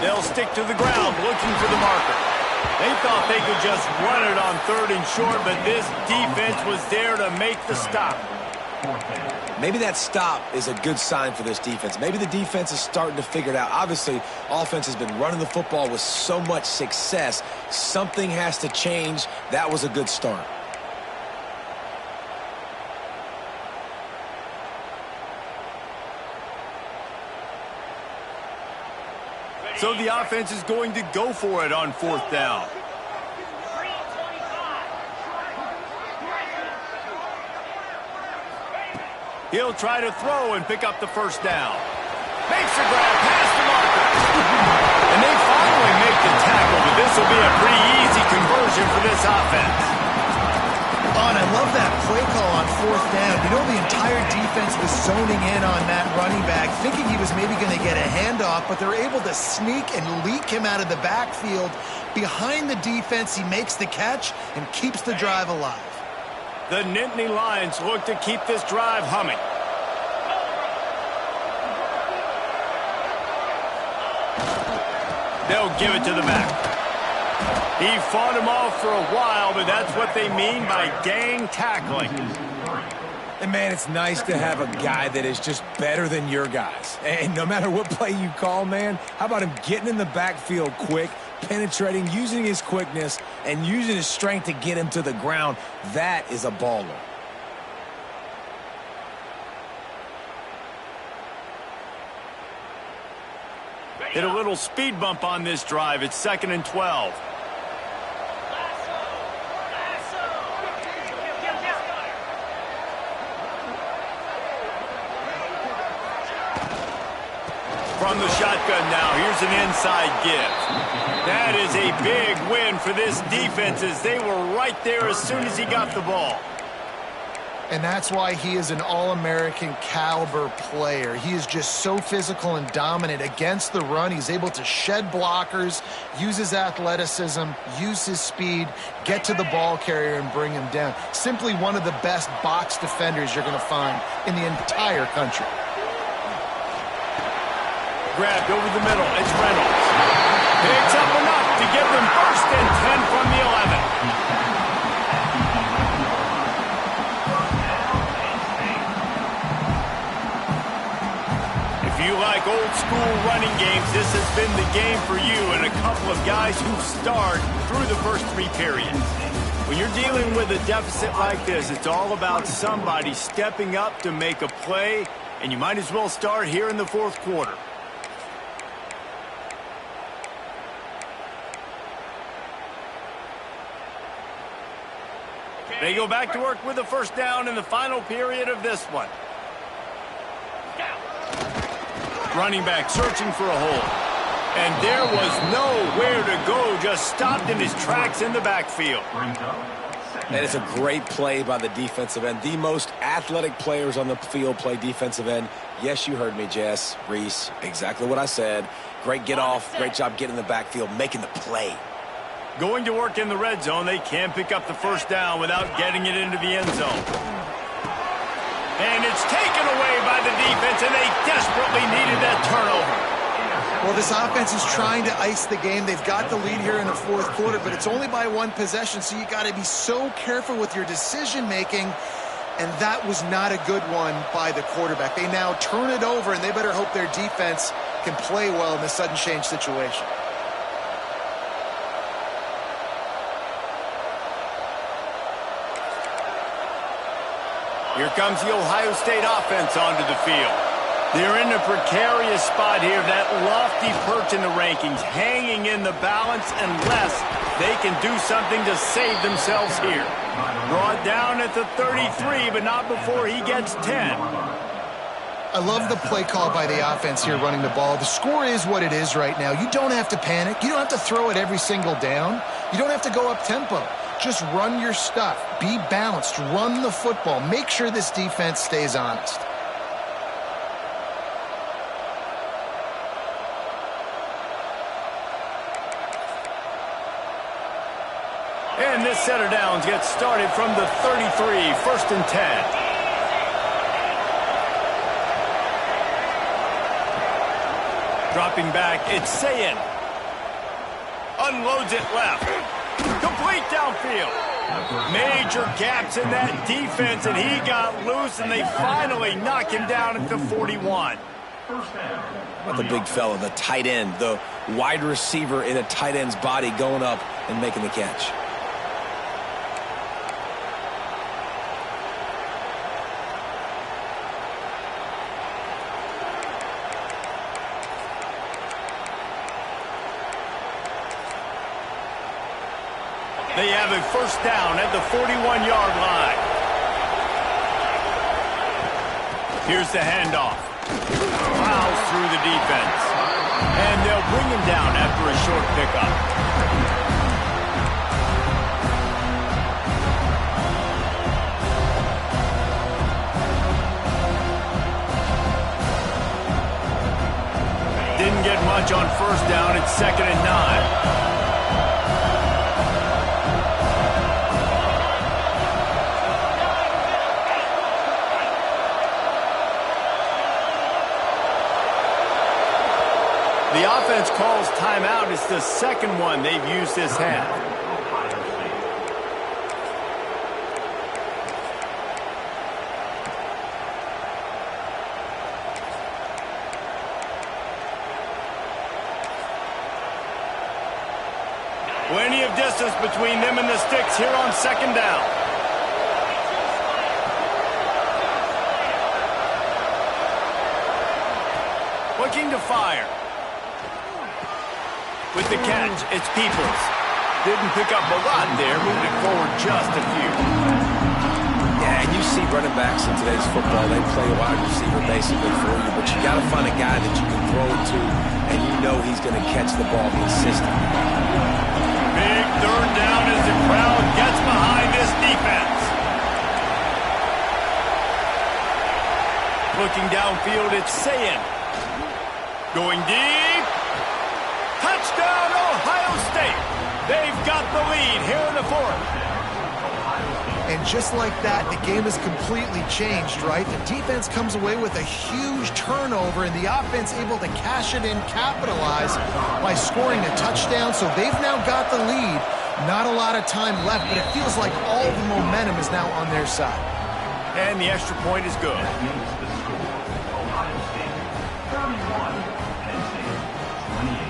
They'll stick to the ground looking for the marker. They thought they could just run it on 3rd and short, but this defense was there to make the stop. Maybe that stop is a good sign for this defense. Maybe the defense is starting to figure it out. Obviously, offense has been running the football with so much success. Something has to change. That was a good start. So the offense is going to go for it on 4th down. He'll try to throw and pick up the 1st down. Makes the grab past the marker. And they finally make the tackle, but this will be a pretty easy conversion for this offense. And I love that play call on 4th down. You know, the entire defense was zoning in on that running back, thinking he was maybe going to get a handoff, but they're able to sneak and leak him out of the backfield. Behind the defense, he makes the catch and keeps the drive alive. The Nittany Lions look to keep this drive humming. They'll give it to the back. He fought him off for a while, but that's what they mean by gang tackling. And, man, it's nice to have a guy that is just better than your guys. And no matter what play you call, man, how about him getting in the backfield quick, penetrating, using his quickness, and using his strength to get him to the ground? That is a baller. Hit a little speed bump on this drive. It's 2nd and 12. From the shotgun now, here's an inside give. That is a big win for this defense as they were right there as soon as he got the ball. And that's why he is an All-American caliber player. He is just so physical and dominant against the run. He's able to shed blockers, use his athleticism, use his speed, get to the ball carrier and bring him down. Simply one of the best box defenders you're going to find in the entire country. Grabbed over the middle. It's Reynolds. Picks up enough to give them 1st and 10 from the 11. If you like old school running games, this has been the game for you and a couple of guys who've starred through the first 3 periods. When you're dealing with a deficit like this, it's all about somebody stepping up to make a play, and you might as well start here in the 4th quarter. They go back to work with a 1st down in the final period of this one. Running back searching for a hole. And there was nowhere to go, just stopped in his tracks in the backfield. And it's a great play by the defensive end. The most athletic players on the field play defensive end. Yes, you heard me, Jess, Reese, exactly what I said. Great get off, great job getting in the backfield, making the play. Going to work in the red zone, they can pick up the 1st down without getting it into the end zone. And it's taken away by the defense, and they desperately needed that turnover. Well, this offense is trying to ice the game. They've got the lead here in the 4th quarter, but it's only by 1 possession, so you got to be so careful with your decision-making, and that was not a good one by the quarterback. They now turn it over, and they better hope their defense can play well in this sudden change situation. Here comes the Ohio State offense onto the field. They're in a precarious spot here, that lofty perch in the rankings, hanging in the balance unless they can do something to save themselves here. Brought down at the 33, but not before he gets 10. I love the play call by the offense here running the ball. The score is what it is right now. You don't have to panic. You don't have to throw it every single down. You don't have to go up tempo. Just run your stuff. Be balanced. Run the football. Make sure this defense stays honest. And this set of downs gets started from the 33, 1st and 10. Dropping back, it's Sayin. Unloads it left. Complete downfield. Major gaps in that defense, and he got loose, and they finally knock him down at the 41. How about the big fella, the tight end, the wide receiver in a tight end's body going up and making the catch? They have a 1st down at the 41-yard line. Here's the handoff. Plows through the defense. And they'll bring him down after a short pickup. Didn't get much on 1st down. It's 2nd and 9. The offense calls timeout. It's the 2nd one they've used this half. Plenty of distance between them and the sticks here on second down. Looking to fire. With the catch, it's Peoples. Didn't pick up a lot there, moved it forward just a few. Yeah, and you see running backs in today's football, they play a wide receiver basically for you, but you got to find a guy that you can throw it to, and you know he's going to catch the ball consistently. Big third down as the crowd gets behind this defense. Looking downfield, it's Sayin. Going deep. Touchdown, Ohio State. They've got the lead here in the fourth. And just like that, the game is completely changed, right? The defense comes away with a huge turnover, and the offense able to cash it in, capitalize by scoring a touchdown. So they've now got the lead. Not a lot of time left, but it feels like all the momentum is now on their side. And the extra point is good. Ohio State 31, Penn State 28.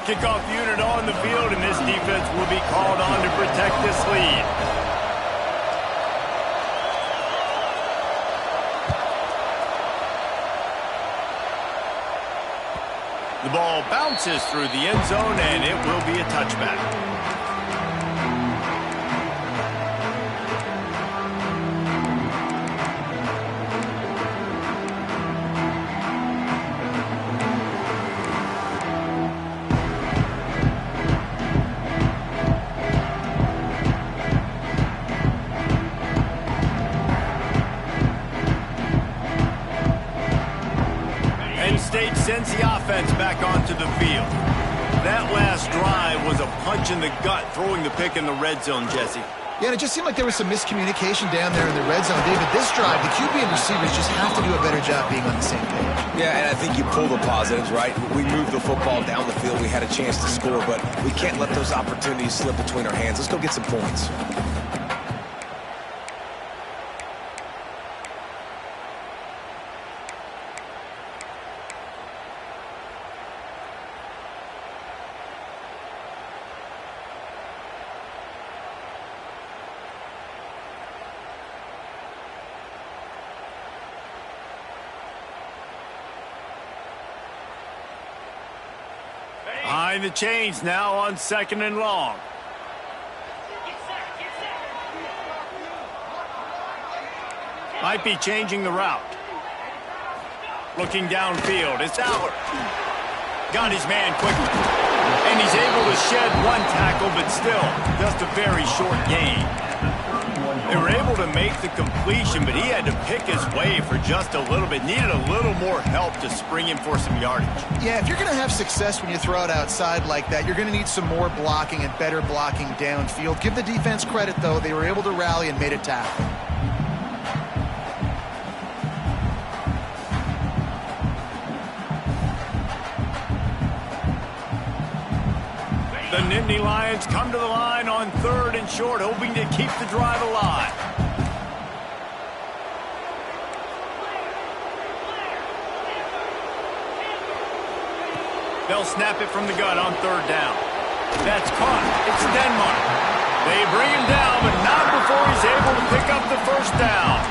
Kickoff unit on the field, and this defense will be called on to protect this lead. The ball bounces through the end zone, and it will be a touchback. State sends the offense back onto the field. That last drive was a punch in the gut, throwing the pick in the red zone, Jesse. Yeah, and it just seemed like there was some miscommunication down there in the red zone. David, this drive, the QB and receivers just have to do a better job being on the same page. Yeah, and I think you pull the positives, right? We moved the football down the field. We had a chance to score, but we can't let those opportunities slip between our hands. Let's go get some points. Behind the chains now on second and long. Might be changing the route. Looking downfield, it's Allard. Got his man quickly. And he's able to shed one tackle, but still, just a very short gain. They were able to make the completion, but he had to pick his way for just a little bit. Needed a little more help to spring him for some yardage. Yeah, if you're going to have success when you throw it outside like that, you're going to need some more blocking and better blocking downfield. Give the defense credit, though. They were able to rally and made a tackle. The Nittany Lions come to the line on third and short, hoping to keep the drive alive. They'll snap it from the gun on third down. That's caught. It's Denmark. They bring him down, but not before he's able to pick up the first down.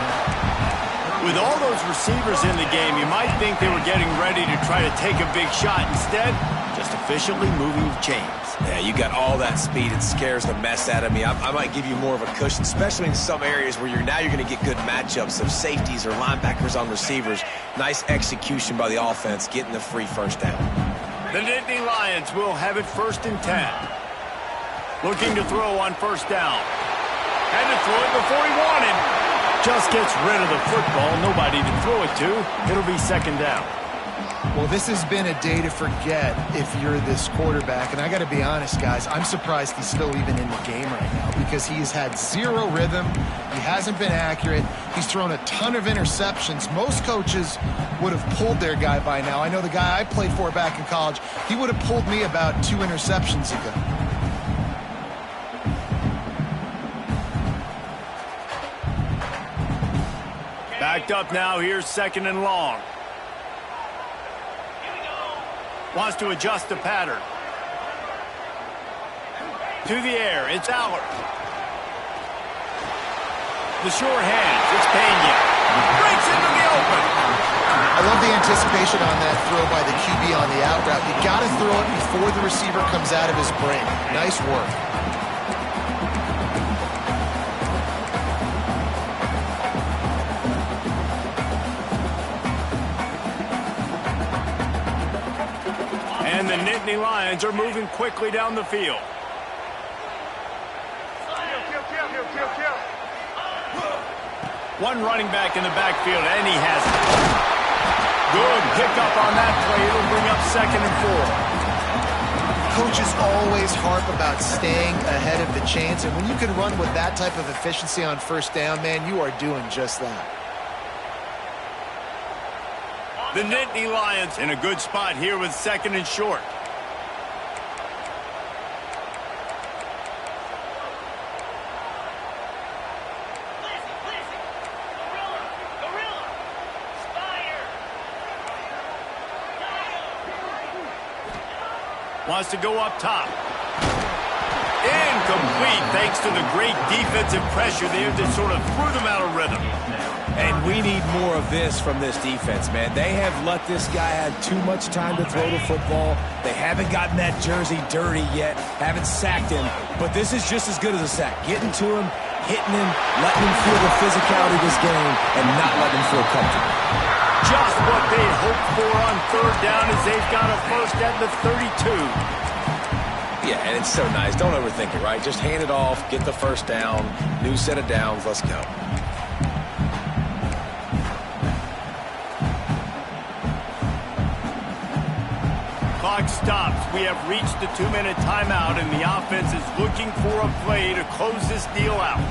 With all those receivers in the game, you might think they were getting ready to try to take a big shot. Instead, just efficiently moving the chains. Yeah, you got all that speed. It scares the mess out of me. I might give you more of a cushion, especially in some areas where you're going to get good matchups of safeties or linebackers on receivers. Nice execution by the offense, getting the free first down. The Nittany Lions will have it 1st and 10. Looking to throw on first down. Had to throw it before he wanted. Just gets rid of the football. Nobody to throw it to. It'll be second down. Well, this has been a day to forget if you're this quarterback. And I got to be honest, guys, I'm surprised he's still even in the game right now because he has had zero rhythm. He hasn't been accurate. He's thrown a ton of interceptions. Most coaches would have pulled their guy by now. I know the guy I played for back in college, he would have pulled me about 2 interceptions ago. Backed up now. Here's second and long. Wants to adjust the pattern. To the air, it's Aller. The sure hands, it's Penn. Breaks into the open. I love the anticipation on that throw by the QB on the out route. You got to throw it before the receiver comes out of his break. Nice work. And the Nittany Lions are moving quickly down the field. One running back in the backfield, and he has it. Good pickup on that play. It'll bring up 2nd and 4. Coaches always harp about staying ahead of the chains, and when you can run with that type of efficiency on 1st down, man, you are doing just that. The Nittany Lions in a good spot here with 2nd and short. Wants to go up top. Incomplete thanks to the great defensive pressure there that sort of threw them out of rhythm. And we need more of this from this defense, man. They have let this guy have too much time to throw the football. They haven't gotten that jersey dirty yet, haven't sacked him. But this is just as good as a sack. Getting to him, hitting him, letting him feel the physicality of this game, and not letting him feel comfortable. Just what they'd hoped for on 3rd down as they've got a first at the 32. Yeah, and it's so nice. Don't overthink it, right? Just hand it off, get the first down, new set of downs, let's go. Clock stops. We have reached the 2-minute timeout, and the offense is looking for a play to close this deal out.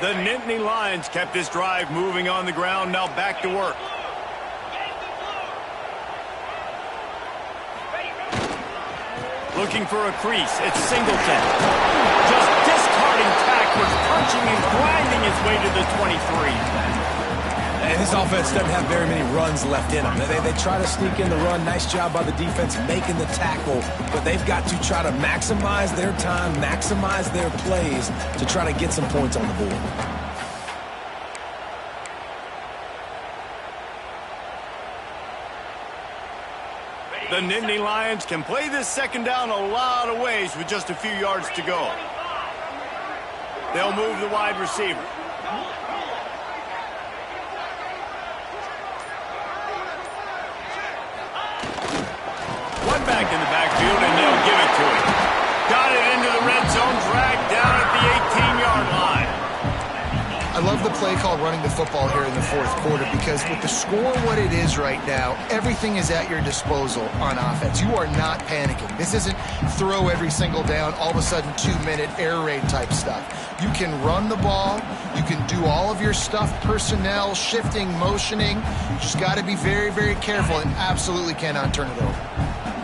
The Nittany Lions kept this drive moving on the ground. Now back to work. Looking for a crease. It's Singleton. Just discarding tacklers, punching and grinding his way to the 23. And this offense doesn't have very many runs left in them. They try to sneak in the run. Nice job by the defense making the tackle. But they've got to try to maximize their time, maximize their plays to try to get some points on the board. The Nittany Lions can play this 2nd down a lot of ways with just a few yards to go. They'll move the wide receiver. One back in the backfield, and they'll give it to him. Got it into the red zone, dragged down at the 18-yard line. I love the play call running the football here in the 4th quarter because with the score what it is right now, everything is at your disposal on offense. You are not panicking. This isn't throw every single down, all of a sudden 2-minute air raid type stuff. You can run the ball. You can do all of your stuff, personnel, shifting, motioning. You just got to be very, very careful and absolutely cannot turn it over.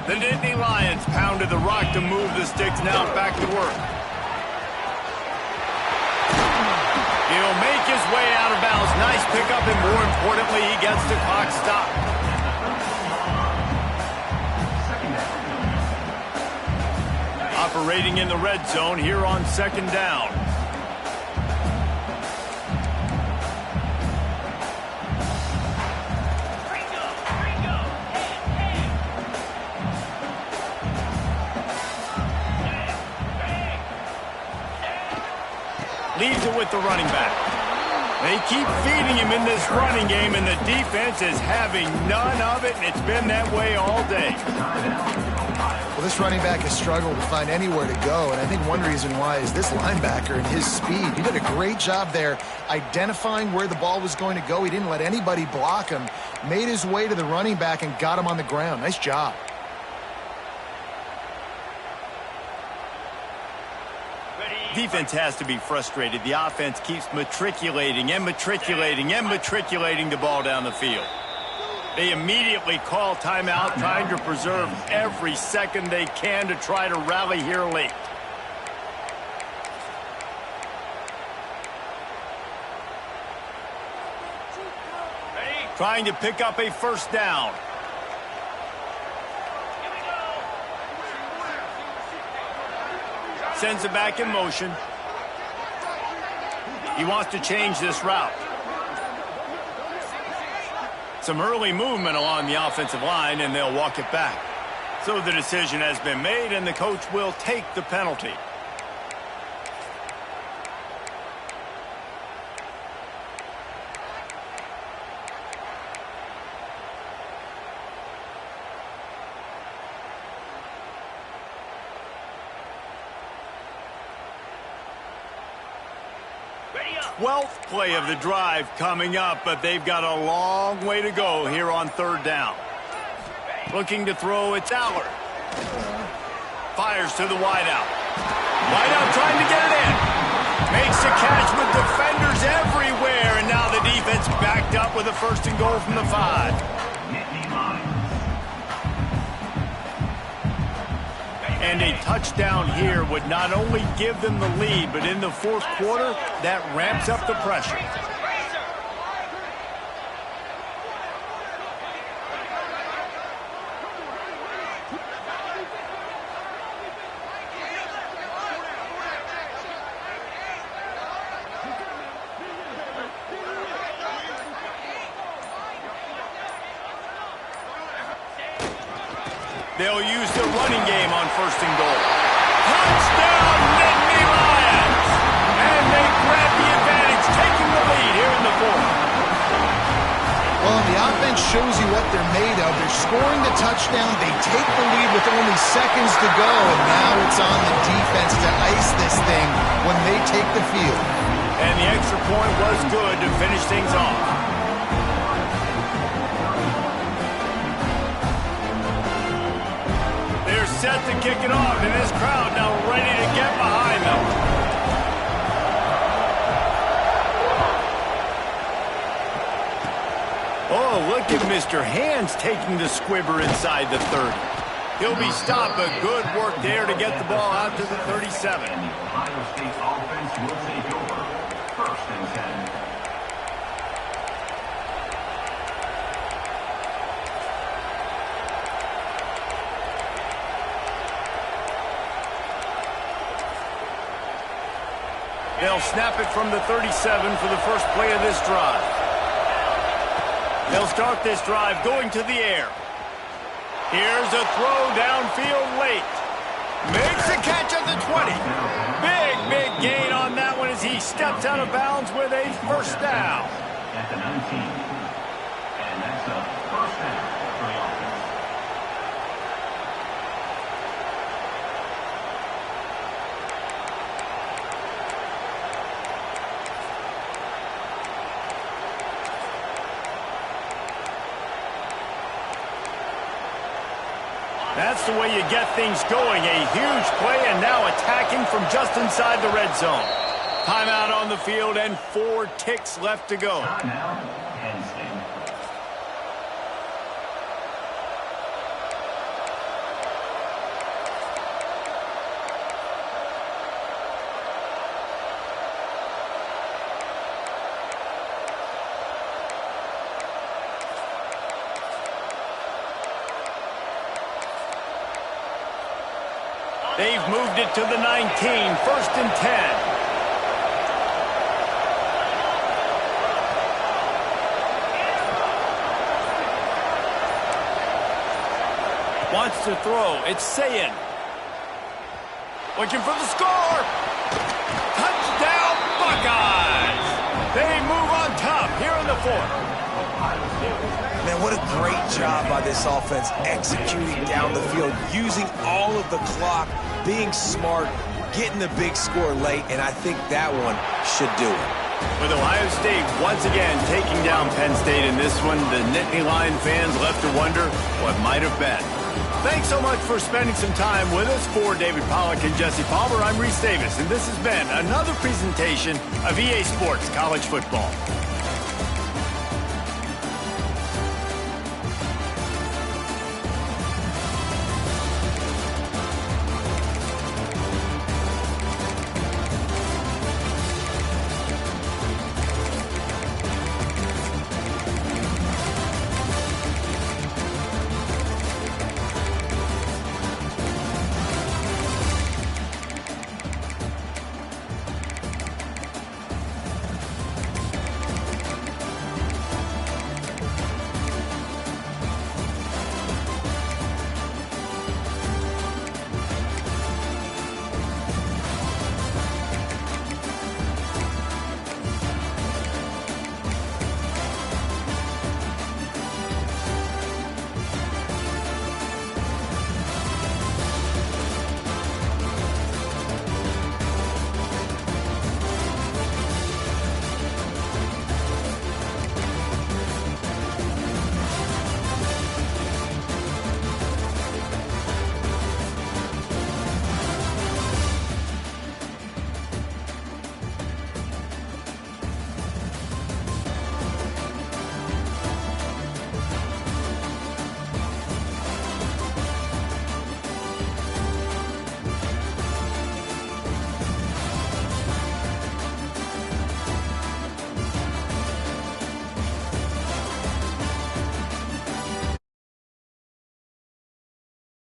The Nittany Lions pounded the rock to move the sticks. Now back to work. He'll make his way out of bounds. Nice pickup, and more importantly, he gets the clock stopped. Operating in the red zone here on 2nd down. Leaves it with the running back. They keep feeding him in this running game, and the defense is having none of it, and it's been that way all day. Well, this running back has struggled to find anywhere to go, and I think one reason why is this linebacker and his speed. He did a great job there identifying where the ball was going to go. He didn't let anybody block him, made his way to the running back and got him on the ground. Nice job. Defense has to be frustrated. The offense keeps matriculating and matriculating and matriculating the ball down the field. They immediately call timeout, trying to preserve every second they can to try to rally here late. Trying to pick up a first down. Sends it back in motion. He wants to change this route. Some early movement along the offensive line, and they'll walk it back. So the decision has been made, and the coach will take the penalty. Ready up. 12th play of the drive coming up, but they've got a long way to go here on third down. Looking to throw, it's Allard. Fires to the wideout. Wideout trying to get it in. Makes a catch with defenders everywhere, and now the defense backed up with a first and goal from the 5. Nittany Lions. And a touchdown here would not only give them the lead, but in the fourth quarter, that ramps up the pressure. They'll use the running game on first and goal. Touchdown, Nittany Lions! And they grab the advantage, taking the lead here in the fourth. Well, the offense shows you what they're made of. They're scoring the touchdown. They take the lead with only seconds to go, and now it's on the defense to ice this thing when they take the field. And the extra point was good to finish things off. Set to kick it off, and this crowd now ready to get behind them. Oh, look at Mr. Hands taking the squibber inside the 30. He'll be stopped, but good work there to get the ball out to the 37. And the Ohio State offense will take over. First and 10. They'll snap it from the 37 for the first play of this drive. They'll start this drive going to the air. Here's a throw downfield late. Makes a catch at the 20. Big gain on that one as he steps out of bounds with a first down. At the 19. And that's a first down for the offense. That's the way you get things going. A huge play, and now attacking from just inside the red zone. Timeout on the field and 4 ticks left to go. Timeout, Penn State. They've moved it to the 19, first and 10. Wants to throw. It's Sayin. Looking for the score. Touchdown, Buckeyes. They move on top here in the fourth. Man, what a great job by this offense executing down the field, using all of the clock, being smart, getting the big score late, and I think that one should do it. With Ohio State once again taking down Penn State in this one, the Nittany Lion fans left to wonder what might have been. Thanks so much for spending some time with us. For David Pollack and Jesse Palmer, I'm Reese Davis, and this has been another presentation of EA Sports College Football.